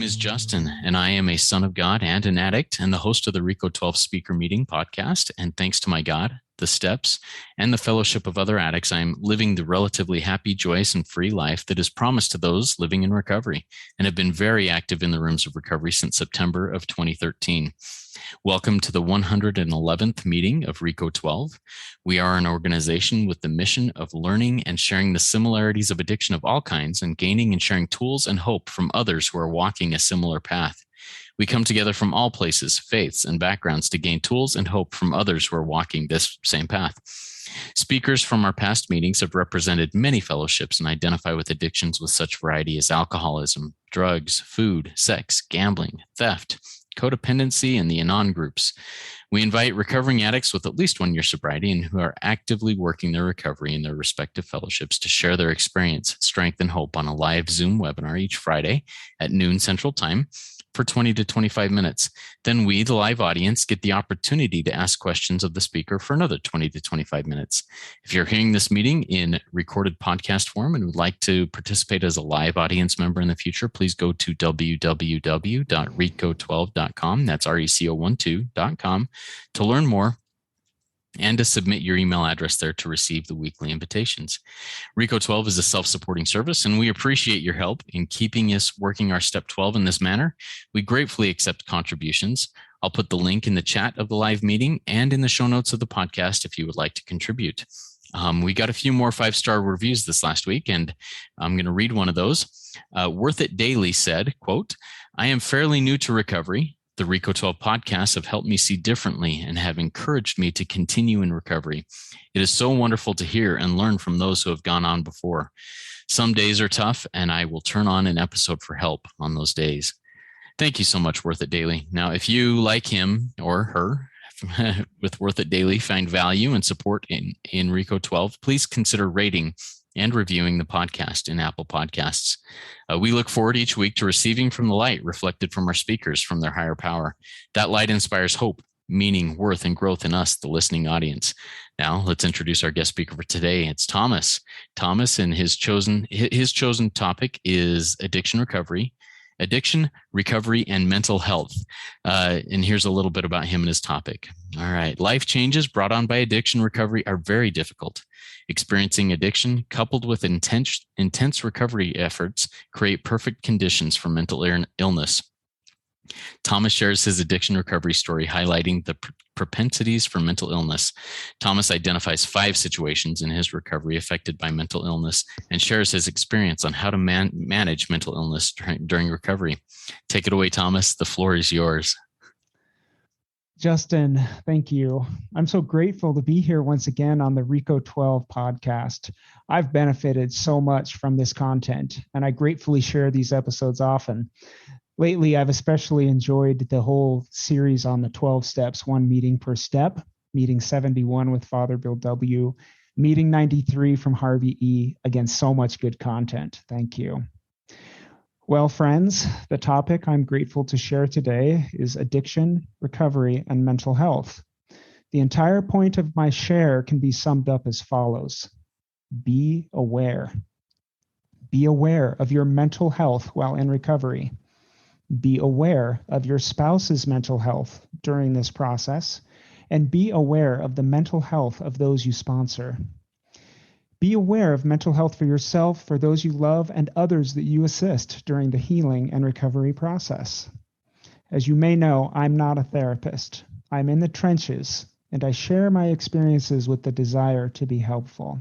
name is Justin, and I am a son of God and an addict and the host of the RICO 12 Speaker Meeting podcast. And thanks to my God, the steps, and the fellowship of other addicts, I'm living the relatively happy, joyous, and free life that is promised to those living in recovery, and have been very active in the rooms of recovery since September of 2013. Welcome to the 111th meeting of RICO 12. We are an organization with the mission of learning and sharing the similarities of addiction of all kinds and gaining and sharing tools and hope from others who are walking a similar path. We come together from all places, faiths, and backgrounds to gain tools and hope from others who are walking this same path. Speakers from our past meetings have represented many fellowships and identify with addictions with such variety as alcoholism, drugs, food, sex, gambling, theft, co-dependency, and the anon groups. We invite recovering addicts with at least 1 year sobriety and who are actively working their recovery in their respective fellowships to share their experience, strength, and hope on a live Zoom webinar each Friday at noon Central Time for 20 to 25 minutes. Then we, the live audience, get the opportunity to ask questions of the speaker for another 20 to 25 minutes. If you're hearing this meeting in recorded podcast form and would like to participate as a live audience member in the future, please go to www.reco12.com. That's RECO12.com to learn more and to submit your email address there to receive the weekly invitations. RICO 12 is a self-supporting service, and we appreciate your help in keeping us working our Step 12 in this manner. We gratefully accept contributions. I'll put the link in the chat of the live meeting and in the show notes of the podcast if you would like to contribute. We got a few more 5-star reviews this last week, and I'm going to read one of those. Worth It Daily said, quote, "I am fairly new to recovery. The RICO 12 podcasts have helped me see differently and have encouraged me to continue in recovery. It is so wonderful to hear and learn from those who have gone on before. Some days are tough, and I will turn on an episode for help on those days." Thank you so much, Worth It Daily. Now, if you, like him or her, with Worth It Daily, find value and support in RICO 12, please consider rating and reviewing the podcast in Apple Podcasts. We look forward each week to receiving from the light reflected from our speakers from their higher power. That light inspires hope, meaning, worth, and growth in us, the listening audience. Now, let's introduce our guest speaker for today. It's Thomas. Thomas, and his chosen topic is addiction recovery, and mental health. And here's a little bit about him and his topic. All right. Life changes brought on by addiction recovery are very difficult. Experiencing addiction coupled with intense recovery efforts create perfect conditions for mental illness. Thomas shares his addiction recovery story, highlighting the propensities for mental illness. Thomas identifies 5 situations in his recovery affected by mental illness and shares his experience on how to manage mental illness during recovery. Take it away, Thomas. The floor is yours. Justin, thank you. I'm so grateful to be here once again on the RICO 12 podcast. I've benefited so much from this content, and I gratefully share these episodes often. Lately, I've especially enjoyed the whole series on the 12 steps, 1 meeting per step, meeting 71 with Father Bill W., meeting 93 from Harvey E. Again, so much good content. Thank you. Well, friends, the topic I'm grateful to share today is addiction, recovery, and mental health. The entire point of my share can be summed up as follows. Be aware. Be aware of your mental health while in recovery. Be aware of your spouse's mental health during this process, and be aware of the mental health of those you sponsor. Be aware of mental health for yourself, for those you love, and others that you assist during the healing and recovery process. As you may know, I'm not a therapist. I'm in the trenches, and I share my experiences with the desire to be helpful.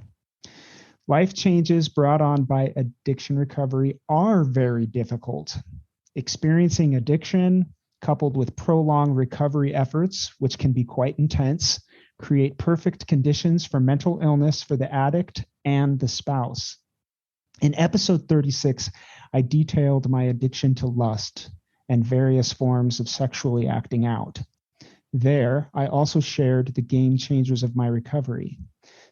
Life changes brought on by addiction recovery are very difficult. Experiencing addiction, coupled with prolonged recovery efforts, which can be quite intense, create perfect conditions for mental illness for the addict and the spouse. In episode 36, I detailed my addiction to lust and various forms of sexually acting out. There, I also shared the game changers of my recovery.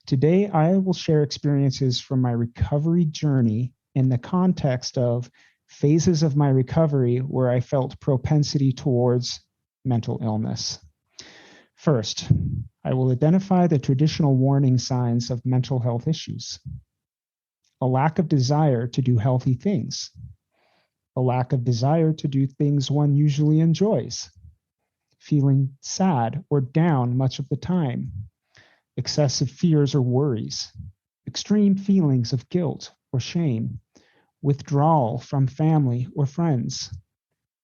Today, I will share experiences from my recovery journey in the context of phases of my recovery where I felt propensity towards mental illness. First, I will identify the traditional warning signs of mental health issues. A lack of desire to do healthy things. a lack of desire to do things one usually enjoys, feeling sad or down much of the time, excessive fears or worries, extreme feelings of guilt or shame, withdrawal from family or friends,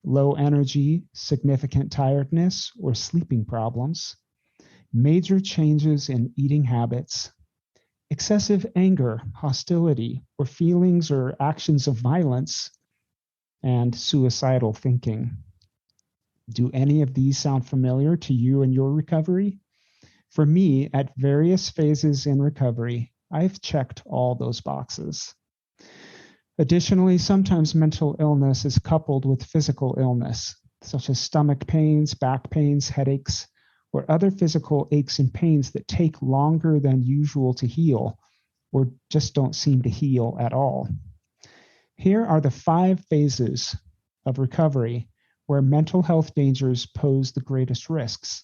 low energy, significant tiredness or sleeping problems, major changes in eating habits, excessive anger, hostility, or feelings or actions of violence, and suicidal thinking. Do any of these sound familiar to you in your recovery? For me, at various phases in recovery, I've checked all those boxes. Additionally, sometimes mental illness is coupled with physical illness, such as stomach pains, back pains, headaches, or other physical aches and pains that take longer than usual to heal, or just don't seem to heal at all. Here are the 5 phases of recovery where mental health dangers pose the greatest risks.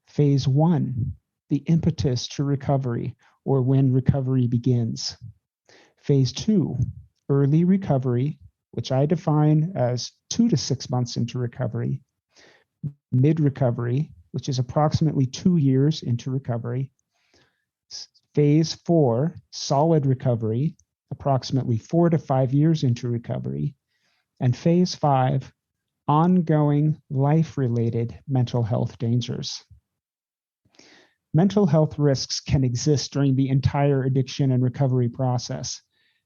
Phase 1, the impetus to recovery, or when recovery begins. Phase 2, early recovery, which I define as 2 to 6 months into recovery. Mid-recovery, which is approximately 2 years into recovery. Phase 4, solid recovery, approximately 4 to 5 years into recovery. And phase 5, ongoing life-related mental health dangers. Mental health risks can exist during the entire addiction and recovery process,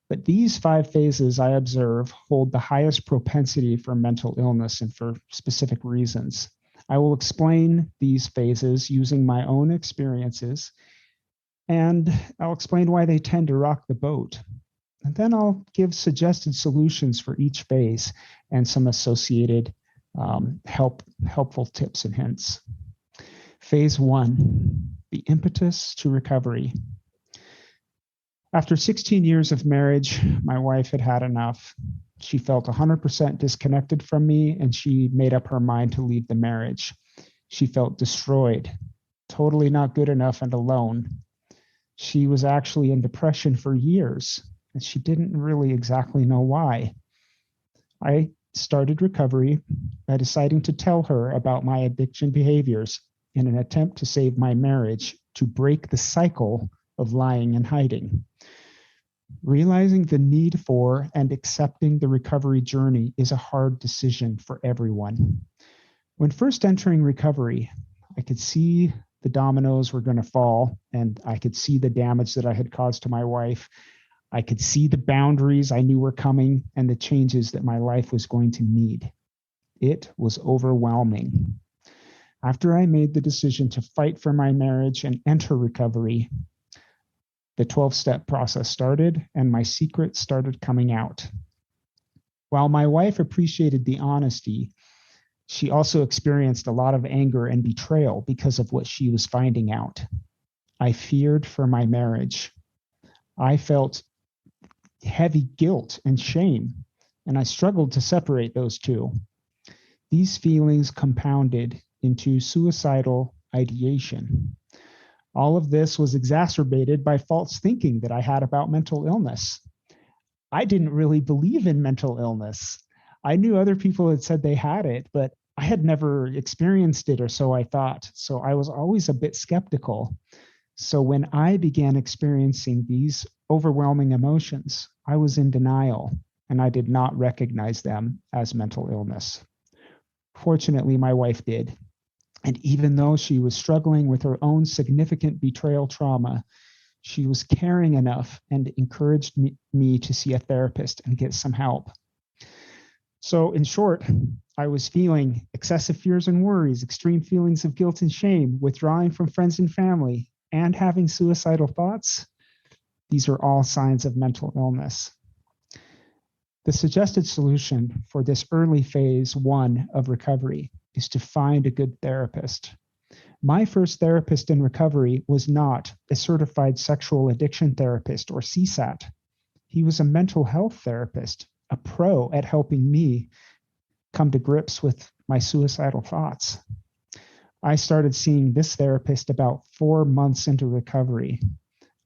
but these 5 phases I observe hold the highest propensity for mental illness and for specific reasons. I will explain these phases using my own experiences, and I'll explain why they tend to rock the boat. And then I'll give suggested solutions for each phase and some associated helpful tips and hints. Phase 1, the impetus to recovery. After 16 years of marriage, my wife had had enough. She felt 100% disconnected from me, and she made up her mind to leave the marriage. She felt destroyed, totally not good enough, and alone. She was actually in depression for years, and she didn't really exactly know why. I started recovery by deciding to tell her about my addiction behaviors in an attempt to save my marriage, to break the cycle of lying and hiding. Realizing the need for and accepting the recovery journey is a hard decision for everyone. When first entering recovery, I could see the dominoes were going to fall, and I could see the damage that I had caused to my wife. I could see the boundaries I knew were coming and the changes that my life was going to need. It was overwhelming. After I made the decision to fight for my marriage and enter recovery, the 12-step process started, and my secrets started coming out. While my wife appreciated the honesty, she also experienced a lot of anger and betrayal because of what she was finding out. I feared for my marriage. I felt heavy guilt and shame, and I struggled to separate those two. These feelings compounded into suicidal ideation. All of this was exacerbated by false thinking that I had about mental illness. I didn't really believe in mental illness. I knew other people had said they had it, but I had never experienced it, or so I thought. So I was always a bit skeptical. So when I began experiencing these overwhelming emotions, I was in denial, and I did not recognize them as mental illness. Fortunately, my wife did. And even though she was struggling with her own significant betrayal trauma, she was caring enough and encouraged me to see a therapist and get some help. So in short, I was feeling excessive fears and worries, extreme feelings of guilt and shame, withdrawing from friends and family, and having suicidal thoughts. These are all signs of mental illness. The suggested solution for this early phase 1 of recovery is to find a good therapist. My first therapist in recovery was not a certified sexual addiction therapist or CSAT. He was a mental health therapist, a pro at helping me come to grips with my suicidal thoughts. I started seeing this therapist about 4 months into recovery.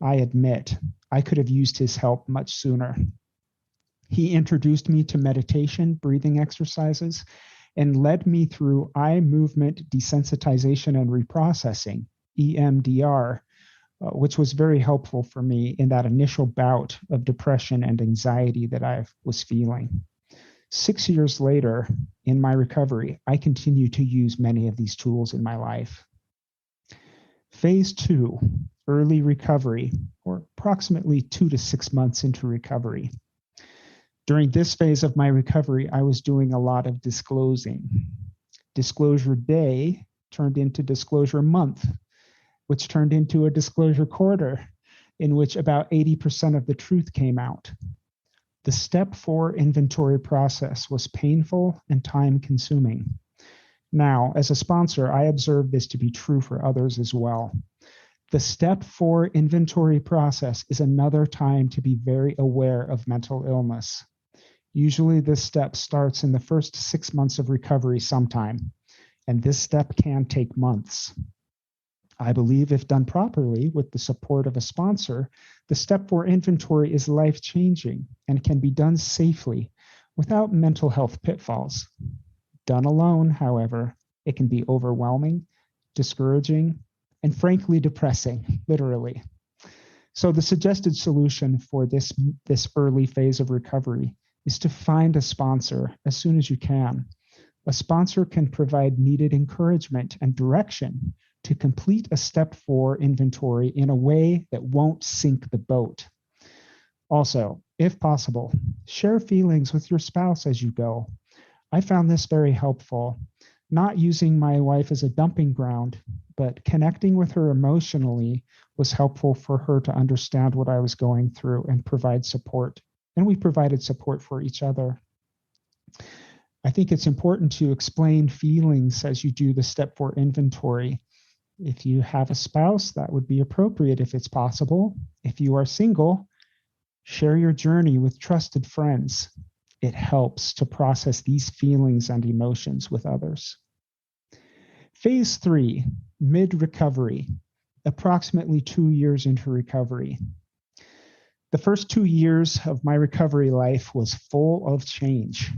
I admit I could have used his help much sooner. He introduced me to meditation, breathing exercises, and led me through eye movement desensitization and reprocessing, EMDR, which was very helpful for me in that initial bout of depression and anxiety that I was feeling. 6 years later, in my recovery, I continue to use many of these tools in my life. Phase 2, early recovery, or approximately 2 to 6 months into recovery. During this phase of my recovery, I was doing a lot of disclosing. Disclosure day turned into disclosure month, which turned into a disclosure quarter, in which about 80% of the truth came out. The step 4 inventory process was painful and time-consuming. Now, as a sponsor, I observe this to be true for others as well. The step 4 inventory process is another time to be very aware of mental illness. Usually this step starts in the first 6 months of recovery sometime, and this step can take months. I believe if done properly with the support of a sponsor, the step 4 inventory is life-changing and can be done safely without mental health pitfalls. Done alone, however, it can be overwhelming, discouraging, and frankly depressing, literally. So the suggested solution for this early phase of recovery is to find a sponsor as soon as you can. A sponsor can provide needed encouragement and direction to complete a step 4 inventory in a way that won't sink the boat. Also, if possible, share feelings with your spouse as you go. I found this very helpful, not using my wife as a dumping ground, but connecting with her emotionally was helpful for her to understand what I was going through and provide support. And we provided support for each other. I think it's important to explain feelings as you do the step 4 inventory. If you have a spouse, that would be appropriate if it's possible. If you are single, share your journey with trusted friends. It helps to process these feelings and emotions with others. Phase 3, mid-recovery, approximately 2 years into recovery. The first 2 years of my recovery life was full of change.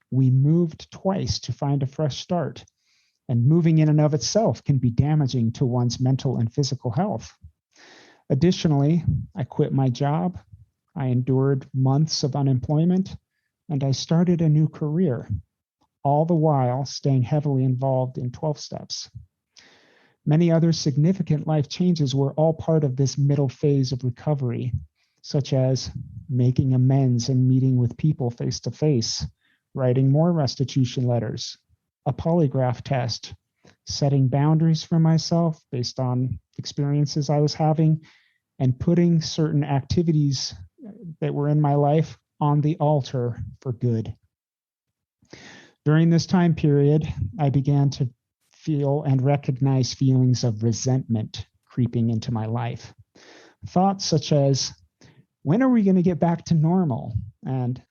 We moved twice to find a fresh start. And moving in and of itself can be damaging to one's mental and physical health. Additionally, I quit my job, I endured months of unemployment, and I started a new career, all the while staying heavily involved in 12 steps. Many other significant life changes were all part of this middle phase of recovery, such as making amends and meeting with people face to face, writing more restitution letters, a polygraph test, setting boundaries for myself based on experiences I was having, and putting certain activities that were in my life on the altar for good. During this time period, I began to feel and recognize feelings of resentment creeping into my life. Thoughts such as, when are we going to get back to normal? And,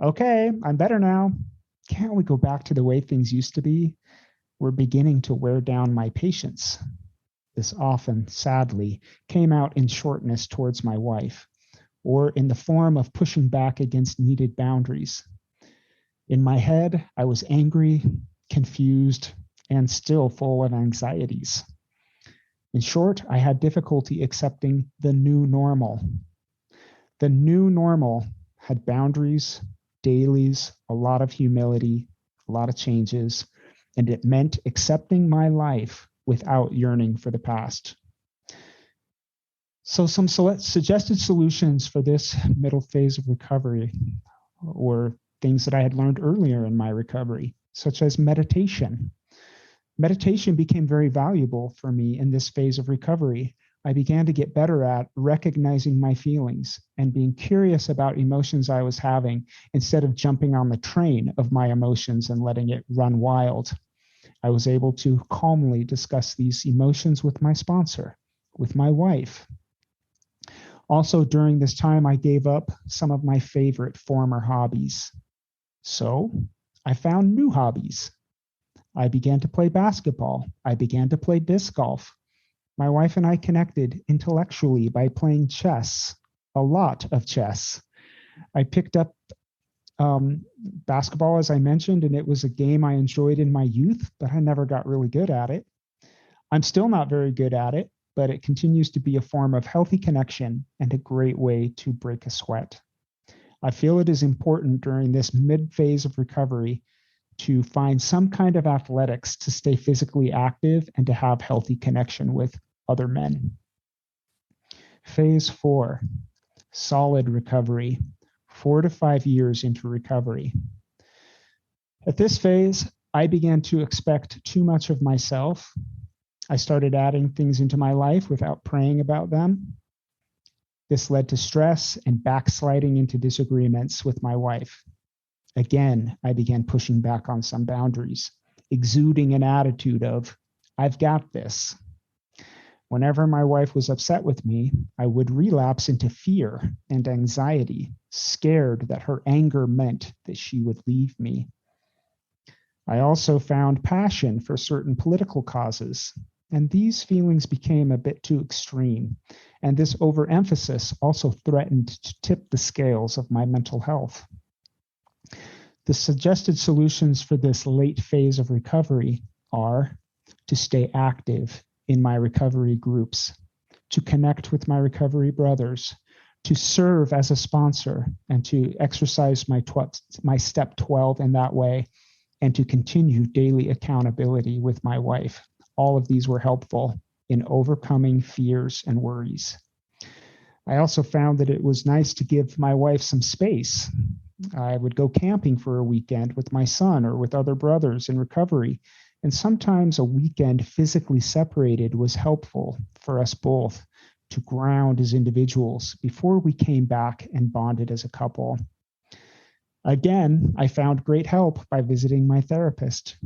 okay, I'm better now. Can't we go back to the way things used to be? Were beginning to wear down my patience. This often, sadly, came out in shortness towards my wife, or in the form of pushing back against needed boundaries. In my head, I was angry, confused, and still full of anxieties. In short, I had difficulty accepting the new normal. The new normal had boundaries, dailies, a lot of humility, a lot of changes, and it meant accepting my life without yearning for the past. So some suggested solutions for this middle phase of recovery were things that I had learned earlier in my recovery, such as meditation. Meditation became very valuable for me in this phase of recovery. I began to get better at recognizing my feelings and being curious about emotions I was having instead of jumping on the train of my emotions and letting it run wild. I was able to calmly discuss these emotions with my sponsor, with my wife. Also, during this time, I gave up some of my favorite former hobbies. So I found new hobbies. I began to play basketball. I began to play disc golf. My wife and I connected intellectually by playing chess, a lot of chess. I picked up basketball, as I mentioned, and it was a game I enjoyed in my youth, but I never got really good at it. I'm still not very good at it, but it continues to be a form of healthy connection and a great way to break a sweat. I feel it is important during this mid phase of recovery to find some kind of athletics to stay physically active and to have healthy connection with other men. Phase 4, solid recovery, 4 to 5 years into recovery. At this phase, I began to expect too much of myself. I started adding things into my life without praying about them. This led to stress and backsliding into disagreements with my wife. Again, I began pushing back on some boundaries, exuding an attitude of, I've got this. Whenever my wife was upset with me, I would relapse into fear and anxiety, scared that her anger meant that she would leave me. I also found passion for certain political causes, and these feelings became a bit too extreme, and this overemphasis also threatened to tip the scales of my mental health. The suggested solutions for this late phase of recovery are to stay active in my recovery groups, to connect with my recovery brothers, to serve as a sponsor, and to exercise my step 12 in that way, and to continue daily accountability with my wife. All of these were helpful in overcoming fears and worries. I also found that it was nice to give my wife some space. I would go camping for a weekend with my son or with other brothers in recovery, and sometimes a weekend physically separated was helpful for us both to ground as individuals before we came back and bonded as a couple. Again, I found great help by visiting my therapist.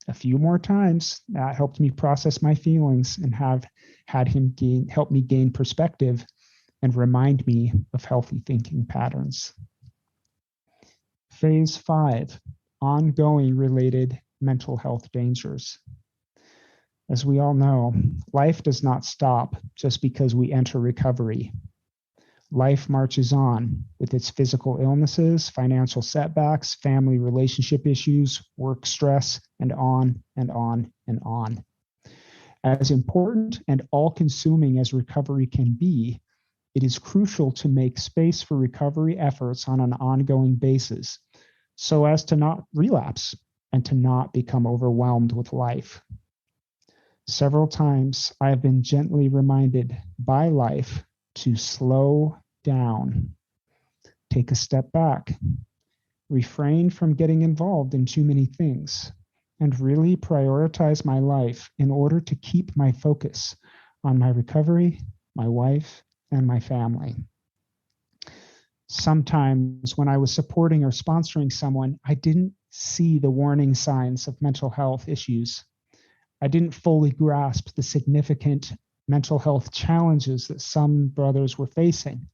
A few more times, that helped me process my feelings and have had him help me gain perspective and remind me of healthy thinking patterns. Phase 5, ongoing related mental health dangers. As we all know, life does not stop just because we enter recovery. Life marches on with its physical illnesses, financial setbacks, family relationship issues, work stress, and on and on and on. As important and all-consuming as recovery can be, it is crucial to make space for recovery efforts on an ongoing basis so as to not relapse and to not become overwhelmed with life. Several times I have been gently reminded by life to slow down, take a step back, refrain from getting involved in too many things, and really prioritize my life in order to keep my focus on my recovery, my wife, and my family. Sometimes when I was supporting or sponsoring someone, I didn't see the warning signs of mental health issues. I didn't fully grasp the significant mental health challenges that some brothers were facing.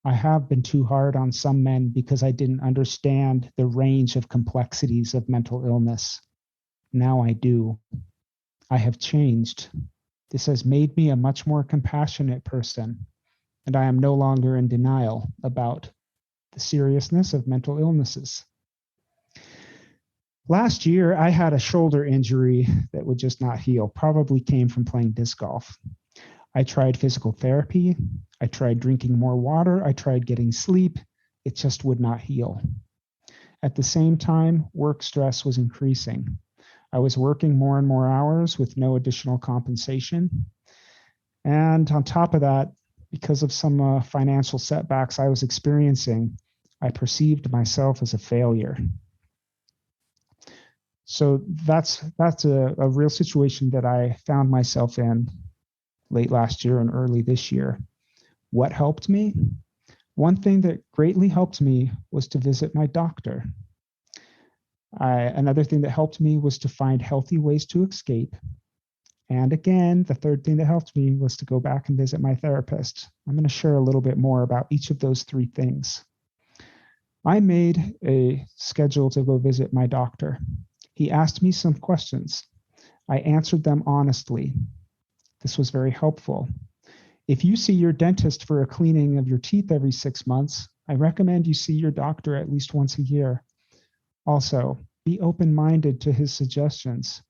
I have been too hard on some men because I didn't understand the range of complexities of mental illness. Now I do. I have changed. This has made me a much more compassionate person, and I am no longer in denial about the seriousness of mental illnesses. Last year, I had a shoulder injury that would just not heal, probably came from playing disc golf. I tried physical therapy. I tried drinking more water. I tried getting sleep. It just would not heal. At the same time, work stress was increasing. I was working more and more hours with no additional compensation. And on top of that, because of some financial setbacks I was experiencing, I perceived myself as a failure. So that's a real situation that I found myself in late last year and early this year. What helped me? One thing that greatly helped me was to visit my doctor. Another thing that helped me was to find healthy ways to escape. And again, the third thing that helped me was to go back and visit my therapist. I'm going to share a little bit more about each of those three things. I made a schedule to go visit my doctor. He asked me some questions. I answered them honestly. This was very helpful. If you see your dentist for a cleaning of your teeth every 6 months, I recommend you see your doctor at least once a year. Also, be open-minded to his suggestions,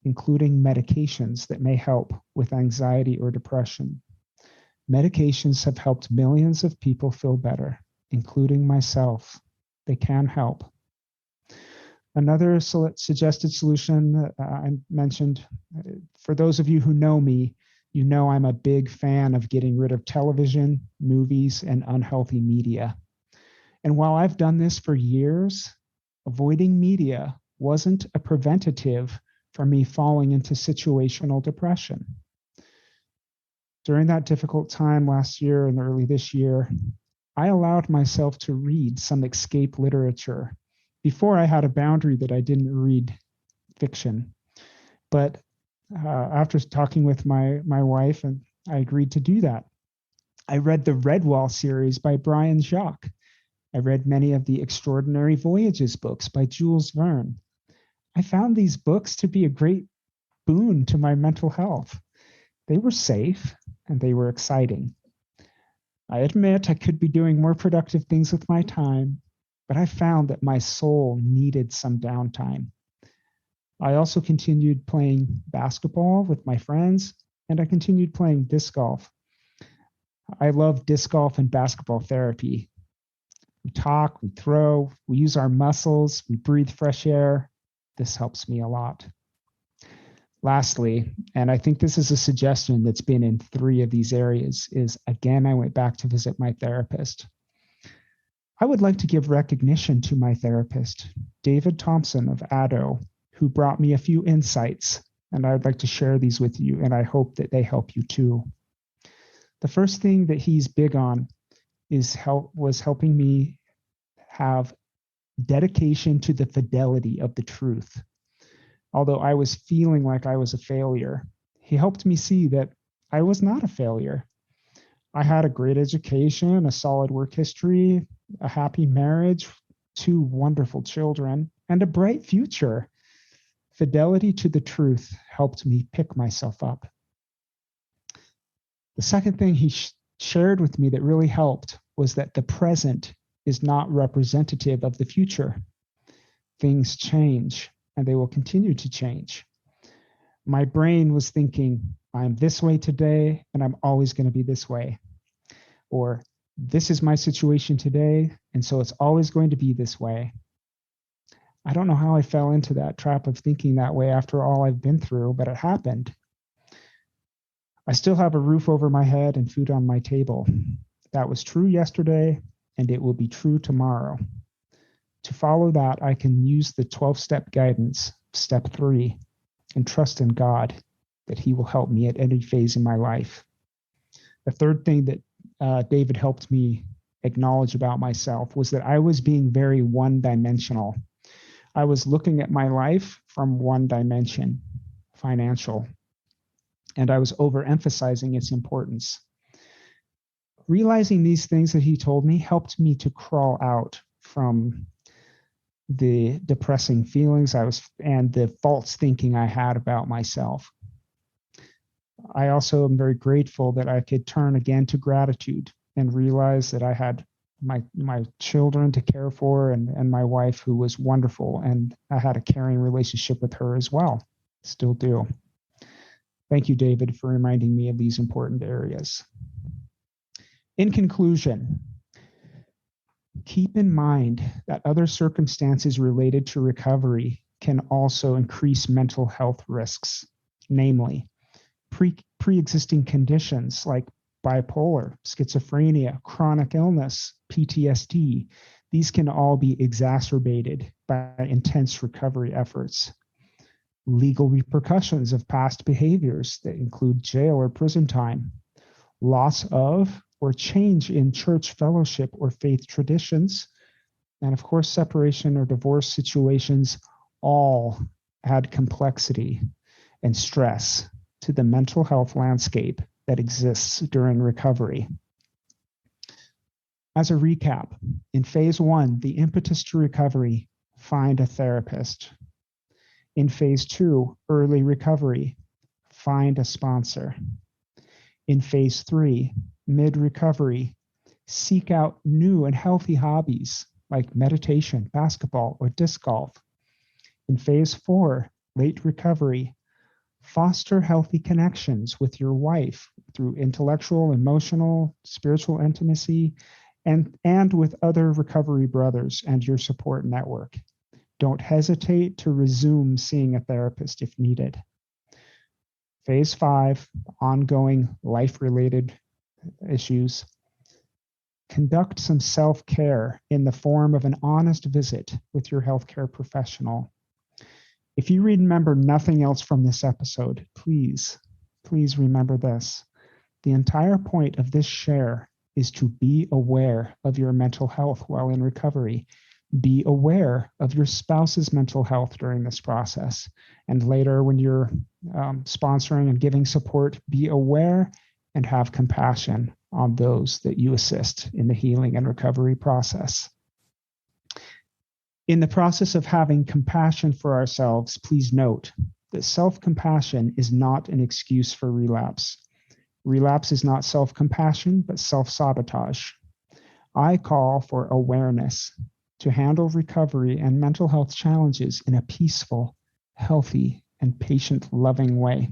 including medications that may help with anxiety or depression. Medications have helped millions of people feel better, including myself. They can help. Another suggested solution that I mentioned, for those of you who know me, you know I'm a big fan of getting rid of television, movies, and unhealthy media. And while I've done this for years, avoiding media wasn't a preventative for me falling into situational depression. During that difficult time last year and early this year, I allowed myself to read some escape literature. Before, I had a boundary that I didn't read fiction. But after talking with my wife, and I agreed to do that. I read the Redwall series by Brian Jacques. I read many of the Extraordinary Voyages books by Jules Verne. I found these books to be a great boon to my mental health. They were safe and they were exciting. I admit I could be doing more productive things with my time, but I found that my soul needed some downtime. I also continued playing basketball with my friends, and I continued playing disc golf. I love disc golf and basketball therapy. We talk, we throw, we use our muscles, we breathe fresh air. This helps me a lot. Lastly, and I think this is a suggestion that's been in 3 of these areas, is again, I went back to visit my therapist. I would like to give recognition to my therapist, David Thompson of ADO, who brought me a few insights, and I would like to share these with you, and I hope that they help you too. The first thing that he's big on was helping me have dedication to the fidelity of the truth. Although I was feeling like I was a failure, he helped me see that I was not a failure. I had a great education, a solid work history, a happy marriage, 2 wonderful children, and a bright future. Fidelity to the truth helped me pick myself up. The second thing he shared with me that really helped was that the present is not representative of the future. Things change, and they will continue to change. My brain was thinking, I'm this way today, and I'm always going to be this way. Or, this is my situation today, and so it's always going to be this way. I don't know how I fell into that trap of thinking that way after all I've been through, but it happened. I still have a roof over my head and food on my table. That was true yesterday, and it will be true tomorrow. To follow that, I can use the 12-step guidance, step 3, and trust in God that he will help me at any phase in my life. The third thing that David helped me acknowledge about myself was that I was being very one-dimensional. I was looking at my life from one dimension, financial, and I was overemphasizing its importance. Realizing these things that he told me helped me to crawl out from the depressing feelings and the false thinking I had about myself. I also am very grateful that I could turn again to gratitude and realize that I had my children to care for and my wife, who was wonderful, and I had a caring relationship with her as well. Still do. Thank you, David, for reminding me of these important areas. In conclusion, keep in mind that other circumstances related to recovery can also increase mental health risks, namely pre-existing conditions like bipolar, schizophrenia, chronic illness, PTSD. These can all be exacerbated by intense recovery efforts. Legal repercussions of past behaviors that include jail or prison time, loss of or change in church fellowship or faith traditions, and of course, separation or divorce situations all add complexity and stress to the mental health landscape that exists during recovery. As a recap, in phase 1, the impetus to recovery, find a therapist. In phase 2, early recovery, find a sponsor. In phase 3, mid-recovery, Seek out new and healthy hobbies like meditation, basketball, or disc golf. In phase 4, late recovery, foster healthy connections with your wife through intellectual, emotional, spiritual intimacy, and with other recovery brothers and your support network. Don't hesitate to resume seeing a therapist if needed. Phase 5, ongoing life-related issues. Conduct some self-care in the form of an honest visit with your healthcare professional. If you remember nothing else from this episode, please remember this. The entire point of this share is to be aware of your mental health while in recovery. Be aware of your spouse's mental health during this process. And later, when you're sponsoring and giving support, be aware and have compassion on those that you assist in the healing and recovery process. In the process of having compassion for ourselves, please note that self-compassion is not an excuse for relapse. Relapse is not self-compassion, but self-sabotage. I call for awareness to handle recovery and mental health challenges in a peaceful, healthy, and patient, loving way.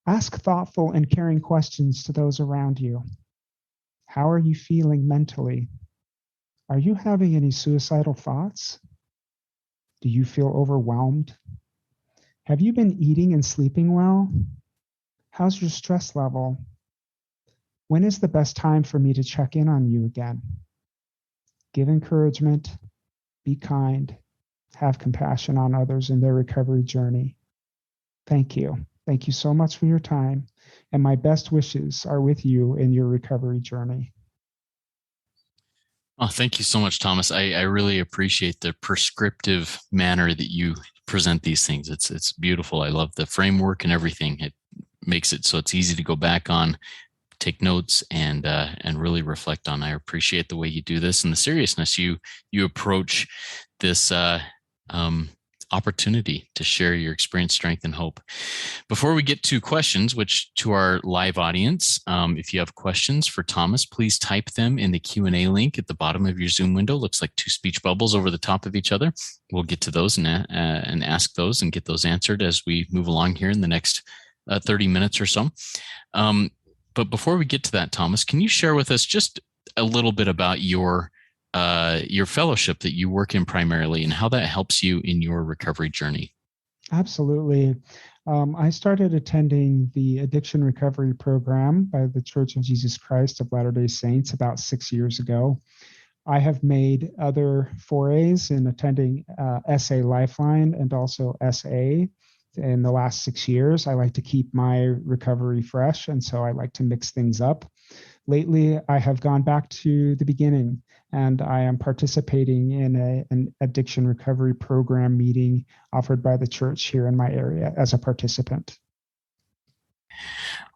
Ask thoughtful and caring questions to those around you. How are you feeling mentally? Are you having any suicidal thoughts? Do you feel overwhelmed? Have you been eating and sleeping well? How's your stress level? When is the best time for me to check in on you again? Give encouragement, be kind, have compassion on others in their recovery journey. Thank you. Thank you so much for your time, and my best wishes are with you in your recovery journey. Oh, thank you so much, Thomas. I really appreciate the prescriptive manner that you present these things. It's beautiful. I love the framework and everything. It makes it so it's easy to go back on, take notes, and really reflect on. I appreciate the way you do this and the seriousness you approach this opportunity to share your experience, strength, and hope. Before we get to questions, which to our live audience, if you have questions for Thomas, please type them in the Q&A link at the bottom of your Zoom window. Looks like two speech bubbles over the top of each other. We'll get to those and ask those and get those answered as we move along here in the next 30 minutes or so. But before we get to that, Thomas, can you share with us just a little bit about your fellowship that you work in primarily and how that helps you in your recovery journey? Absolutely. I started attending the addiction recovery program by the Church of Jesus Christ of Latter-day Saints about 6 years ago. I have made other forays in attending SA Lifeline and also SA in the last 6 years. I like to keep my recovery fresh, and so I like to mix things up. Lately, I have gone back to the beginning, and I am participating in an addiction recovery program meeting offered by the church here in my area as a participant.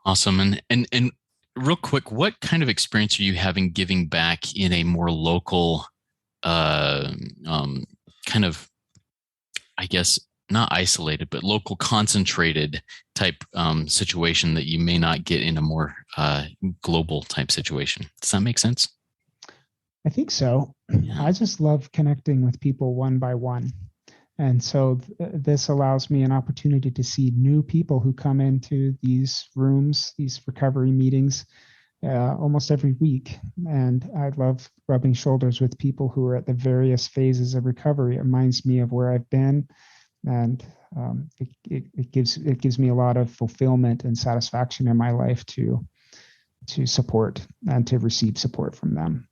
Awesome. And real quick, what kind of experience are you having giving back in a more local kind of, I guess, not isolated, but local concentrated type situation that you may not get in a more global type situation? Does that make sense? I think so. Yeah. I just love connecting with people one by one. And so this allows me an opportunity to see new people who come into these rooms, these recovery meetings, almost every week. And I love rubbing shoulders with people who are at the various phases of recovery. It reminds me of where I've been. And it gives me a lot of fulfillment and satisfaction in my life to support and to receive support from them.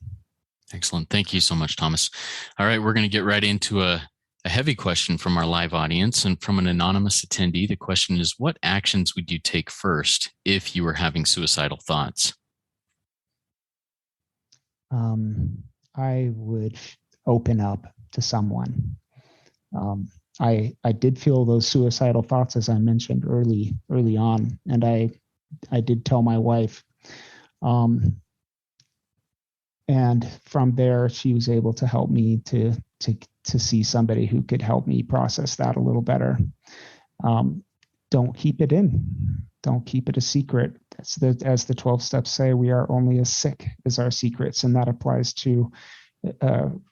Excellent. Thank you so much, Thomas. All right, we're going to get right into a heavy question from our live audience and from an anonymous attendee. The question is, what actions would you take first if you were having suicidal thoughts? I would open up to someone. I did feel those suicidal thoughts, as I mentioned early on, and I did tell my wife. And from there, she was able to help me to see somebody who could help me process that a little better. Don't keep it in. Don't keep it a secret. as the 12 steps say, we are only as sick as our secrets, and that applies to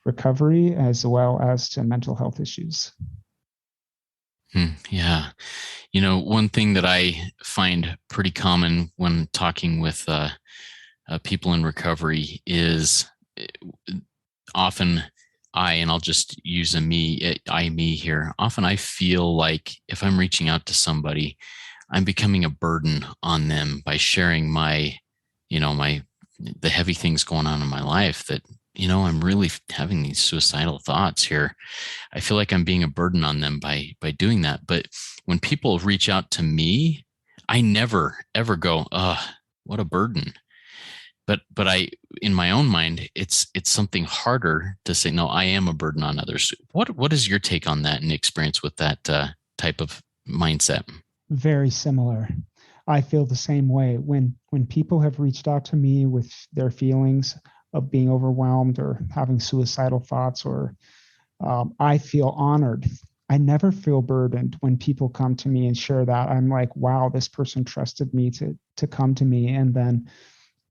recovery as well as to mental health issues. Yeah. One thing that I find pretty common when talking with people in recovery is often and I'll just use me here. Often I feel like if I'm reaching out to somebody, I'm becoming a burden on them by sharing the heavy things going on in my life that, I'm really having these suicidal thoughts here. I feel like I'm being a burden on them by doing that. But when people reach out to me, I never ever go, what a burden. But in my own mind, it's something harder to say, no, I am a burden on others. What is your take on that and experience with that type of mindset? Very similar. I feel the same way. When people have reached out to me with their feelings of being overwhelmed or having suicidal thoughts, or I feel honored. I never feel burdened when people come to me and share that. I'm like, wow, this person trusted me to come to me. And then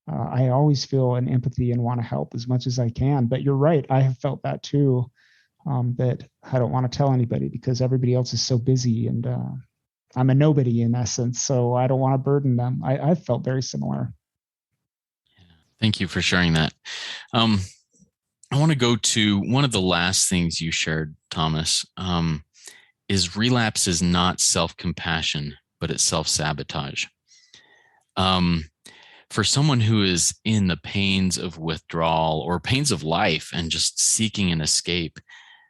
I always feel an empathy and want to help as much as I can. But you're right. I have felt that too, that I don't want to tell anybody because everybody else is so busy, and I'm a nobody in essence. So I don't want to burden them. I've felt very similar. Thank you for sharing that. I want to go to one of the last things you shared, Thomas, is relapse is not self-compassion, but it's self-sabotage. For someone who is in the pains of withdrawal or pains of life and just seeking an escape,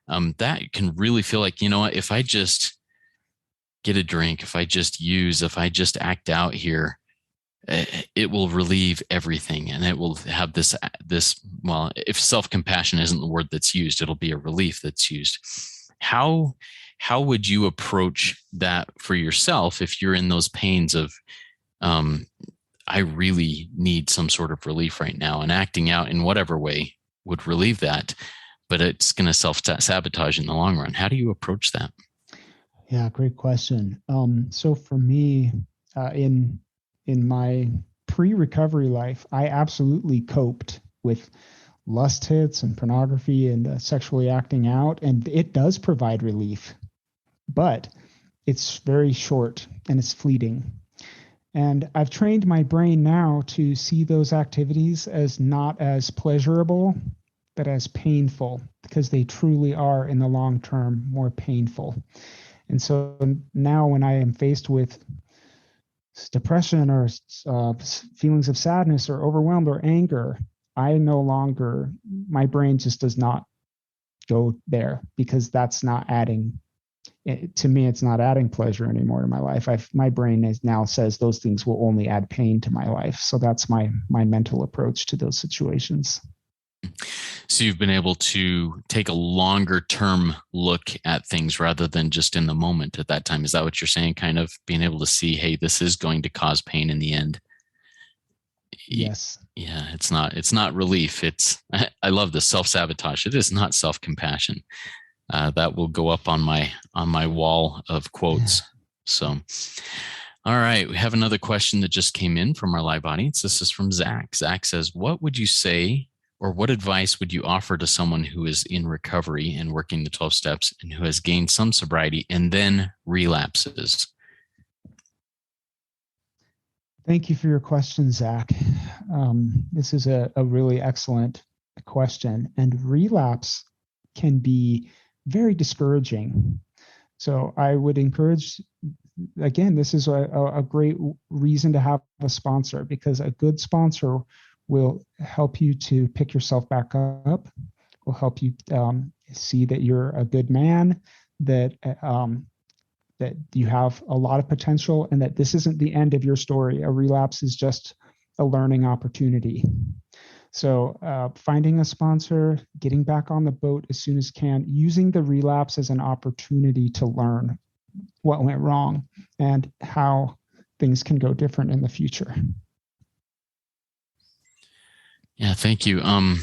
that can really feel like, what, if I just get a drink, if I just act out here, it will relieve everything, and it will have this, well, if self-compassion isn't the word that's used, it'll be a relief that's used. How would you approach that for yourself if you're in those pains of, I really need some sort of relief right now, and acting out in whatever way would relieve that, but it's going to self-sabotage in the long run? How do you approach that? Yeah, great question. So for me, in my pre-recovery life, I absolutely coped with lust hits and pornography and sexually acting out, and it does provide relief, but it's very short and it's fleeting. And I've trained my brain now to see those activities as not as pleasurable, but as painful, because they truly are in the long term more painful. And so now when I am faced with depression or feelings of sadness or overwhelmed or anger, my brain just does not go there, because that's not adding, to me, it's not adding pleasure anymore to my life. My brain now says those things will only add pain to my life. So that's my mental approach to those situations. So you've been able to take a longer term look at things rather than just in the moment at that time. Is that what you're saying? Kind of being able to see, hey, this is going to cause pain in the end. Yes. Yeah, it's not relief. I love this self-sabotage. It is not self-compassion. That will go up on my wall of quotes. So, all right, we have another question that just came in from our live audience. This is from Zach. Zach says, what would you say, or what advice would you offer to someone who is in recovery and working the 12 steps and who has gained some sobriety and then relapses? Thank you for your question, Zach. This is a really excellent question, and relapse can be very discouraging. So I would encourage, again, this is a great reason to have a sponsor, because a good sponsor will help you to pick yourself back up, will help you see that you're a good man, that you have a lot of potential, and that this isn't the end of your story. A relapse is just a learning opportunity. So finding a sponsor, getting back on the boat as soon as can, using the relapse as an opportunity to learn what went wrong and how things can go different in the future. Yeah, thank you. I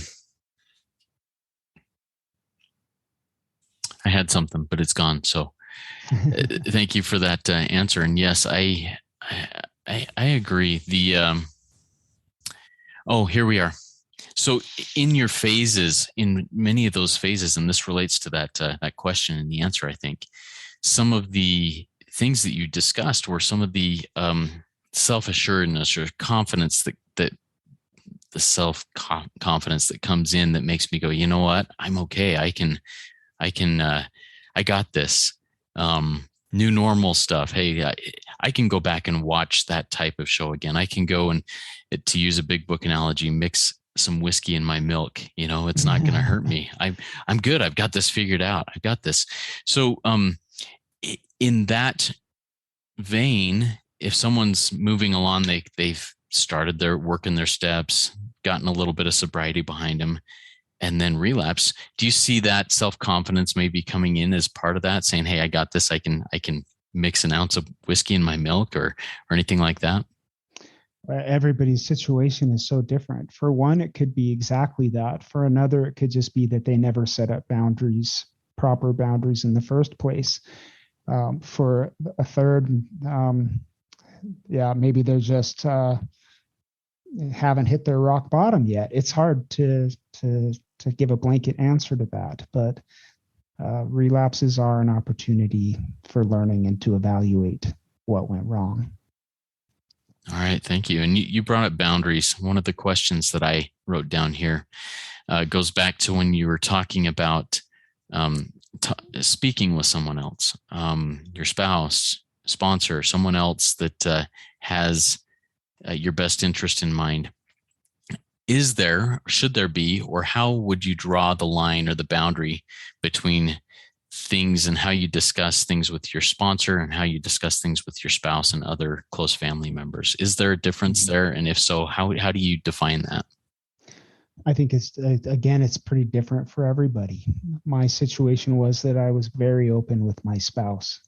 had something, but it's gone. So thank you for that answer. And yes, I agree. Oh, here we are. So in your phases, in many of those phases, and this relates to that question and the answer, I think some of the things that you discussed were some of the self-assuredness or confidence that the self confidence that comes in that makes me go, you know what, I'm okay. I can I got this. New normal stuff. Hey, I can go back and watch that type of show again. I can go and, to use a big book analogy, mix some whiskey in my milk. It's not going to hurt me. I'm good. I've got this figured out. I've got this. So, in that vein, if someone's moving along, they've started their work in their steps, gotten a little bit of sobriety behind them, and then relapse. Do you see that self-confidence maybe coming in as part of that, saying, hey, I got this, I can mix an ounce of whiskey in my milk, or anything like that? Everybody's situation is so different. For one, it could be exactly that. For another, it could just be that they never set up boundaries, proper boundaries in the first place. For a third, maybe they're just haven't hit their rock bottom yet. It's hard to give a blanket answer to that, but relapses are an opportunity for learning and to evaluate what went wrong. All right, thank you. And you brought up boundaries. One of the questions that I wrote down here goes back to when you were talking about speaking with someone else, your spouse, sponsor, someone else that has your best interest in mind. Is there, should there be, or how would you draw the line or the boundary between things and how you discuss things with your sponsor and how you discuss things with your spouse and other close family members? Is there a difference there? And if so, how do you define that? I think it's pretty different for everybody. My situation was that I was very open with my spouse.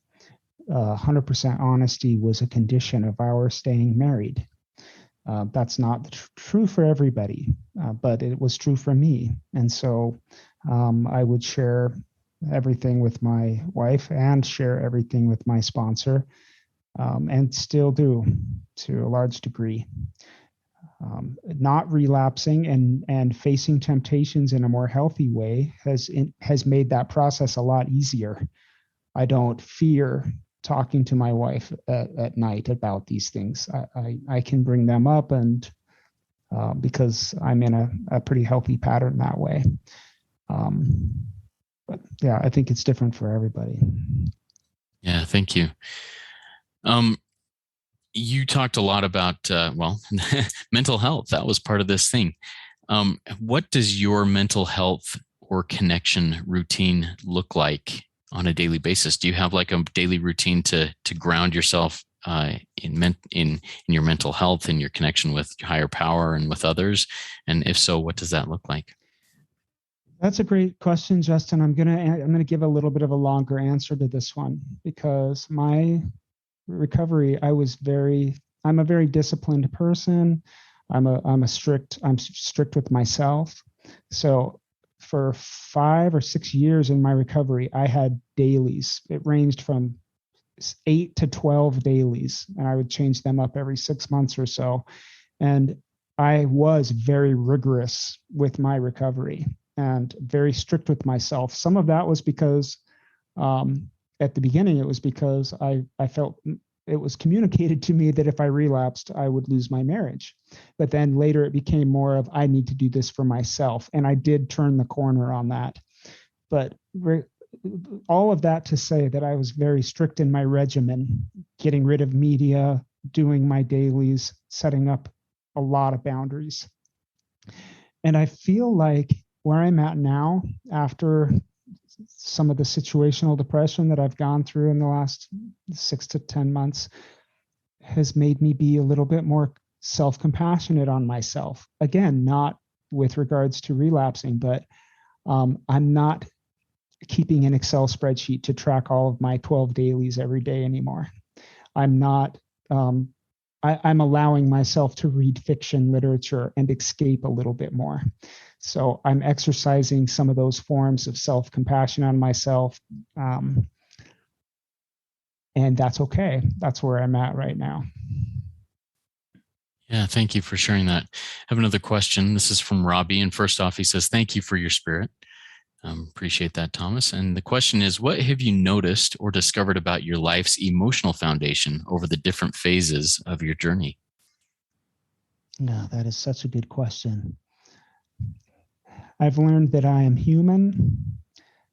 100% honesty was a condition of our staying married. That's not true for everybody, but it was true for me. And so I would share everything with my wife and share everything with my sponsor, and still do to a large degree. Not relapsing and facing temptations in a more healthy way has made that process a lot easier. I don't fear talking to my wife at night about these things. I can bring them up, and because I'm in a pretty healthy pattern that way. But yeah, I think it's different for everybody. Yeah, thank you. You talked a lot about, mental health. That was part of this thing. What does your mental health or connection routine look like on a daily basis? Do you have like a daily routine to ground yourself in your mental health and your connection with higher power and with others? And if so, what does that look like? That's a great question, Justin. I'm gonna give a little bit of a longer answer to this one, because my recovery, I'm a very disciplined person. I'm strict with myself. So for 5 or 6 years in my recovery, I had dailies. It ranged from 8 to 12 dailies, and I would change them up every 6 months or so. And I was very rigorous with my recovery and very strict with myself. Some of that was because at the beginning, it was because I felt it was communicated to me that if I relapsed, I would lose my marriage. But then later it became more of, I need to do this for myself. And I did turn the corner on that. But all of that to say that I was very strict in my regimen, getting rid of media, doing my dailies, setting up a lot of boundaries. And I feel like where I'm at now, after some of the situational depression that I've gone through in the last 6 to 10 months, has made me be a little bit more self-compassionate on myself. Again, not with regards to relapsing, but I'm not keeping an Excel spreadsheet to track all of my 12 dailies every day anymore. I'm not, I'm allowing myself to read fiction literature and escape a little bit more. So I'm exercising some of those forms of self-compassion on myself. And that's okay. That's where I'm at right now. Yeah, thank you for sharing that. I have another question. This is from Robbie. And first off, he says, thank you for your spirit. Appreciate that, Thomas. And the question is, what have you noticed or discovered about your life's emotional foundation over the different phases of your journey? No, that is such a good question. I've learned that I am human,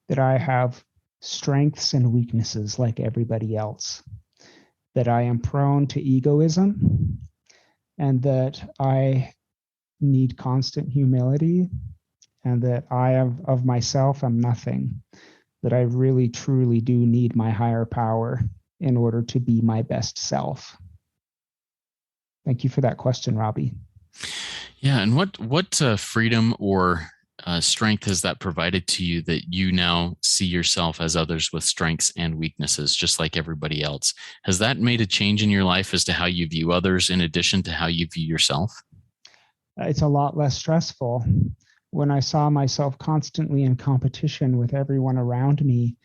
that I have strengths and weaknesses like everybody else, that I am prone to egoism, and that I need constant humility, and that I of myself am nothing, that I really truly do need my higher power in order to be my best self. Thank you for that question, Robbie. Yeah, and what freedom or strength has that provided to you that you now see yourself as others with strengths and weaknesses, just like everybody else? Has that made a change in your life as to how you view others, in addition to how you view yourself? It's a lot less stressful. When I saw myself constantly in competition with everyone around me,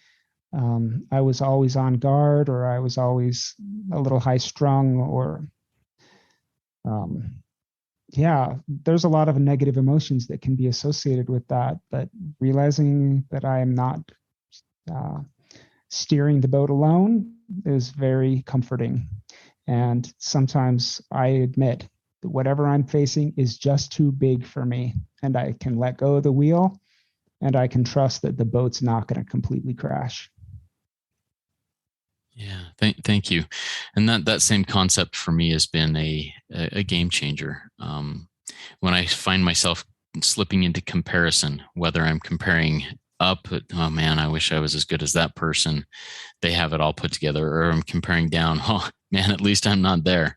I was always on guard, or I was always a little high strung, or um, yeah, there's a lot of negative emotions that can be associated with that. But realizing that I am not uh, steering the boat alone is very comforting. And sometimes I admit that whatever I'm facing is just too big for me, and I can let go of the wheel, and I can trust that the boat's not going to completely crash. Yeah, thank you. And that same concept for me has been a game changer. When I find myself slipping into comparison, whether I'm comparing up, oh man, I wish I was as good as that person. They have it all put together, or I'm comparing down. Oh man, at least I'm not there.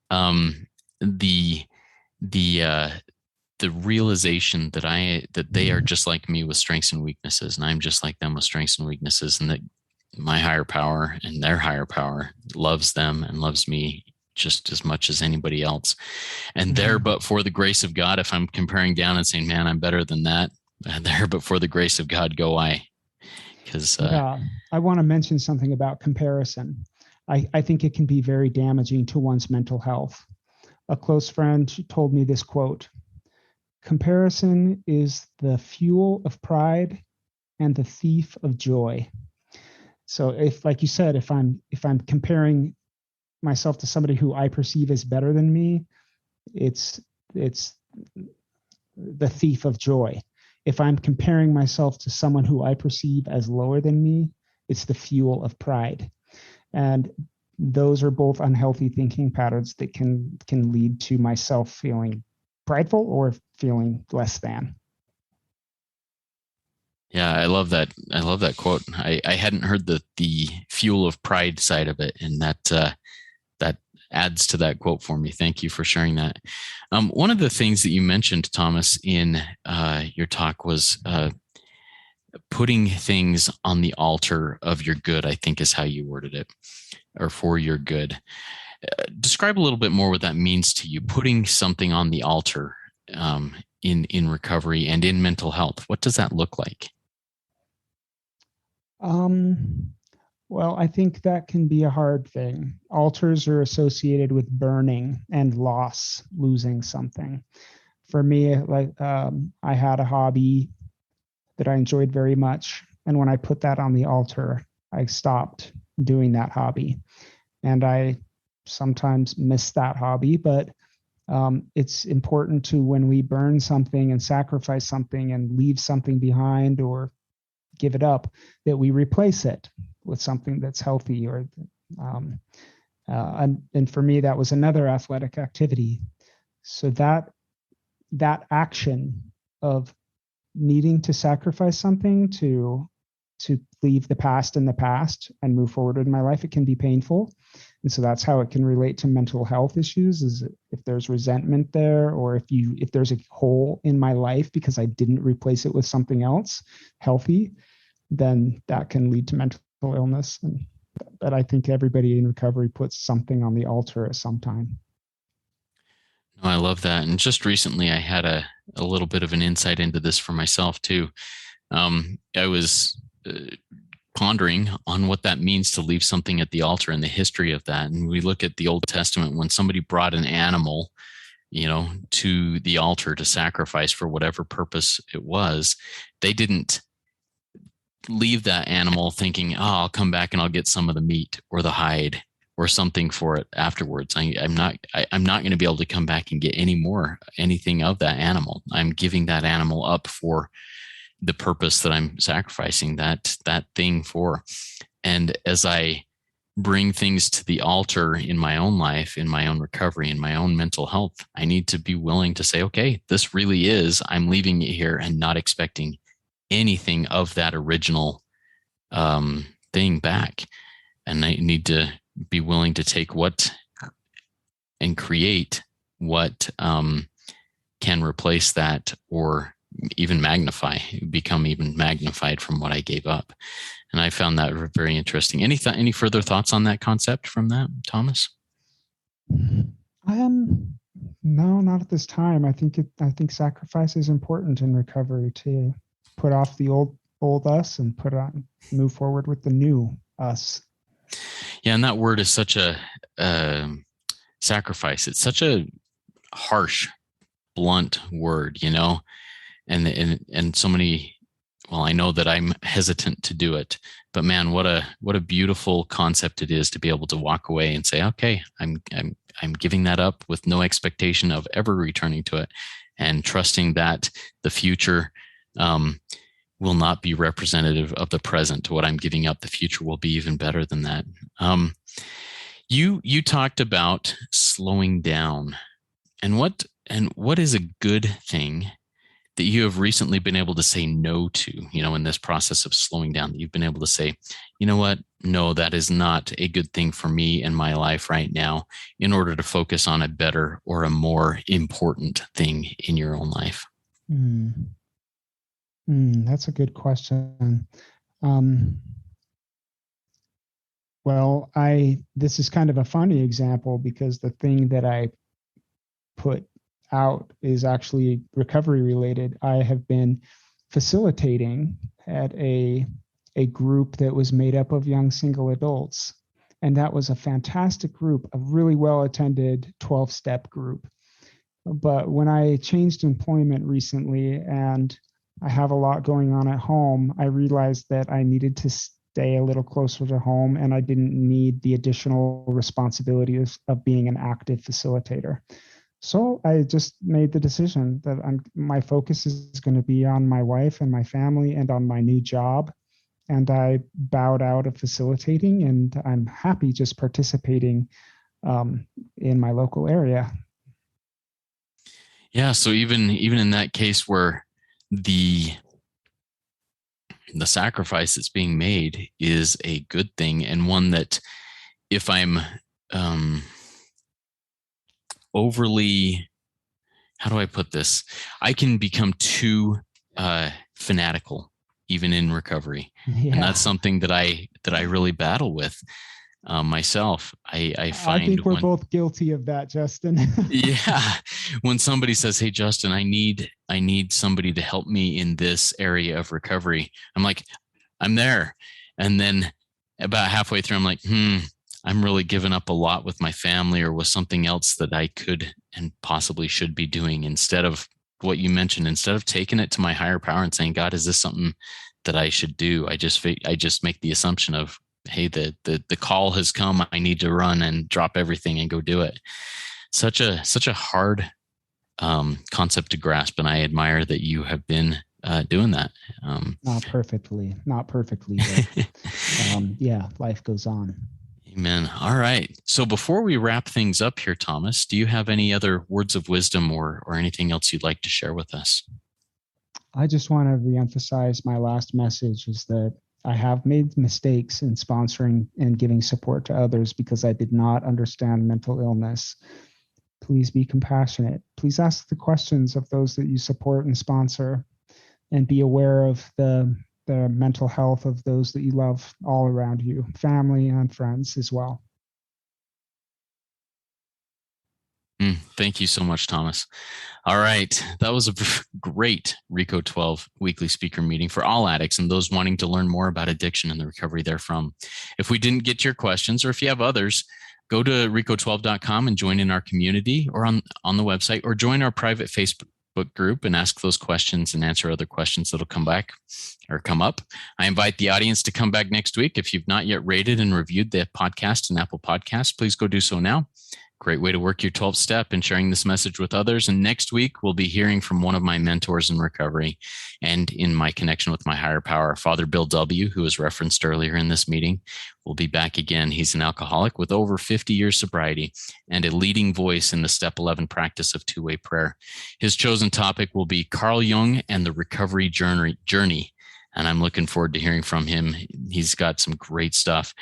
Um, the the uh, the realization that they are just like me with strengths and weaknesses, and I'm just like them with strengths and weaknesses, and that my higher power and their higher power loves them and loves me just as much as anybody else. And there, Mhm. but for the grace of God, if I'm comparing down and saying, man, I'm better than that, there, but for the grace of God, go I. Because, Yeah, I want to mention something about comparison. I think it can be very damaging to one's mental health. A close friend told me this quote: comparison is the fuel of pride and the thief of joy. So if, like you said, if I'm comparing myself to somebody who I perceive as better than me, it's the thief of joy. If I'm comparing myself to someone who I perceive as lower than me, it's the fuel of pride. And those are both unhealthy thinking patterns that can lead to myself feeling prideful or feeling less than. yeah, I love that. I love that quote. I hadn't heard the fuel of pride side of it, and that adds to that quote for me. Thank you for sharing that. One of the things that you mentioned, Thomas, in your talk was putting things on the altar of your good, I think is how you worded it, or for your good. Describe a little bit more what that means to you, putting something on the altar in recovery and in mental health. What does that look like? Um, well, I think that can be a hard thing. Altars are associated with burning and loss, losing something. For me, like I had a hobby that I enjoyed very much, and when I put that on the altar, I stopped doing that hobby, and I sometimes miss that hobby. But it's important to, when we burn something and sacrifice something and leave something behind or give it up, that we replace it with something that's healthy. Or um, and for me, that was another athletic activity. So that action of needing to sacrifice something to leave the past in the past and move forward in my life, it can be painful. And so that's how it can relate to mental health issues, is if there's resentment there, or if there's a hole in my life because I didn't replace it with something else healthy, then that can lead to mental illness. And but I think everybody in recovery puts something on the altar at some time. No, I love that. And just recently, I had a little bit of an insight into this for myself too. I was pondering on what that means to leave something at the altar and the history of that. And we look at the Old Testament when somebody brought an animal, to the altar to sacrifice for whatever purpose it was. They didn't leave that animal thinking, oh, I'll come back and I'll get some of the meat or the hide or something for it afterwards. I'm not going to be able to come back and get anything of that animal. I'm giving that animal up for the purpose that I'm sacrificing that thing for. And as I bring things to the altar in my own life, in my own recovery, in my own mental health, I need to be willing to say, okay, this really is, I'm leaving it here and not expecting anything of that original thing back. And I need to be willing to take what and create what can replace that, or even become even magnified from what I gave up. And I found that very interesting. Any further thoughts on that concept from that, Thomas? No, not at this time. I think sacrifice is important in recovery, to put off the old us and move forward with the new us. Yeah, and that word is such a sacrifice. It's such a harsh, blunt word, and so many. Well, I know that I'm hesitant to do it, but man, what a beautiful concept it is to be able to walk away and say, okay, I'm giving that up with no expectation of ever returning to it, and trusting that the future will not be representative of the present. What I'm giving up, the future will be even better than that. You talked about slowing down, and what is a good thing that you have recently been able to say no to, in this process of slowing down, that you've been able to say, you know what? No, that is not a good thing for me in my life right now, in order to focus on a better or a more important thing in your own life. That's a good question. Well, this is kind of a funny example, because the thing that I put out is actually recovery related. I have been facilitating at a group that was made up of young single adults. And that was a fantastic group, a really well attended 12-step group. But when I changed employment recently and I have a lot going on at home, I realized that I needed to stay a little closer to home, and I didn't need the additional responsibilities of being an active facilitator. So I just made the decision that my focus is going to be on my wife and my family and on my new job. And I bowed out of facilitating, and I'm happy just participating in my local area. Yeah. So even in that case where the sacrifice that's being made is a good thing, and one that, if I'm overly, how do I put this? I can become too fanatical even in recovery. Yeah. And that's something that I really battle with myself. I find I think we're both guilty of that, Justin. Yeah. When somebody says, hey, Justin, I need somebody to help me in this area of recovery, I'm like, I'm there. And then about halfway through, I'm like, I'm really giving up a lot with my family or with something else that I could and possibly should be doing, instead of what you mentioned, instead of taking it to my higher power and saying, God, is this something that I should do? I just make the assumption of, hey, the call has come. I need to run and drop everything and go do it. Such a hard concept to grasp. And I admire that you have been doing that. Not perfectly, but yeah, life goes on. Amen. All right. So before we wrap things up here, Thomas, do you have any other words of wisdom or anything else you'd like to share with us? I just want to reemphasize my last message is that I have made mistakes in sponsoring and giving support to others because I did not understand mental illness. Please be compassionate. Please ask the questions of those that you support and sponsor, and be aware of the mental health of those that you love all around you, family and friends as well. Thank you so much, Thomas. All right. That was a great RICO 12 weekly speaker meeting for all addicts and those wanting to learn more about addiction and the recovery therefrom. If we didn't get to your questions, or if you have others, go to rico12.com and join in our community or on the website, or join our private Facebook group and ask those questions and answer other questions that'll come up. I invite the audience to come back next week. If you've not yet rated and reviewed the podcast in Apple Podcasts, please go do so now. Great way to work your 12 step and sharing this message with others. And next week, we'll be hearing from one of my mentors in recovery and in my connection with my higher power, Father Bill W., who was referenced earlier in this meeting. We'll be back again. He's an alcoholic with over 50 years sobriety and a leading voice in the Step 11 practice of two-way prayer. His chosen topic will be Carl Jung and the recovery journey. And I'm looking forward to hearing from him. He's got some great stuff.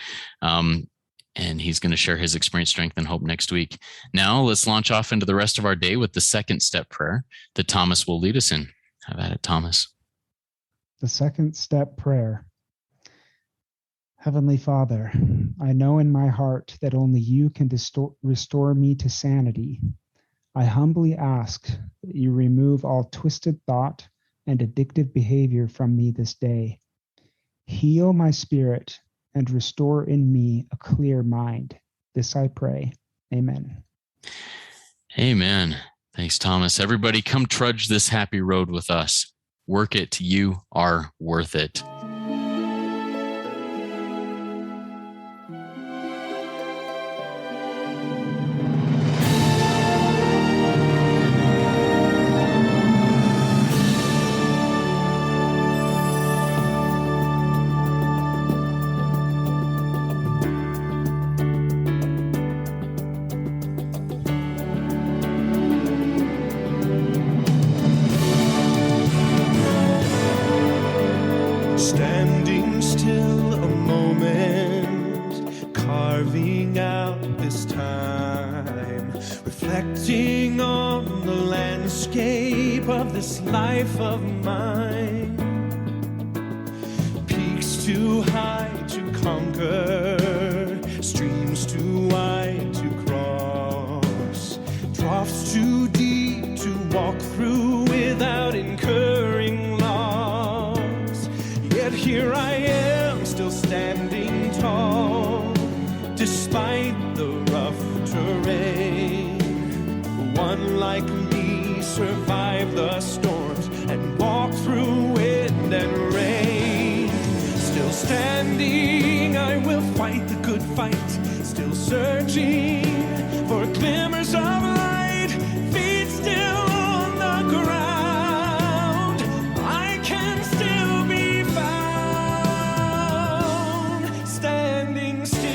And he's going to share his experience, strength, and hope next week. Now, let's launch off into the rest of our day with the second step prayer that Thomas will lead us in. Have at it, Thomas. The second step prayer. Heavenly Father, I know in my heart that only you can restore me to sanity. I humbly ask that you remove all twisted thought and addictive behavior from me this day. Heal my spirit and restore in me a clear mind. This I pray. Amen. Amen. Thanks, Thomas. Everybody, come trudge this happy road with us. Work it. You are worth it. Standing still a moment, carving out this time, reflecting on the landscape of this life of mine. Peaks too high to conquer, streams too wide to cross, troughs too deep to walk through without incurring loss. Yet here I am, still standing tall, despite the rough terrain. One like me survived the storms and walked through wind and rain. Still standing, I will fight the good fight, still searching for glimmers of light, feet still on the ground. I can still be found, standing still.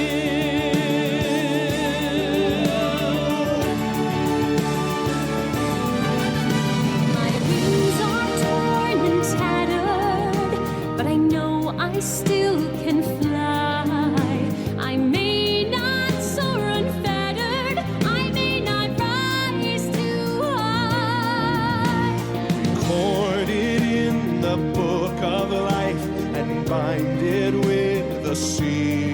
My wings are torn and tattered, but I know I still can fly. I may not soar unfettered, I may not rise too high. Recorded in the book of life and bind it with the seal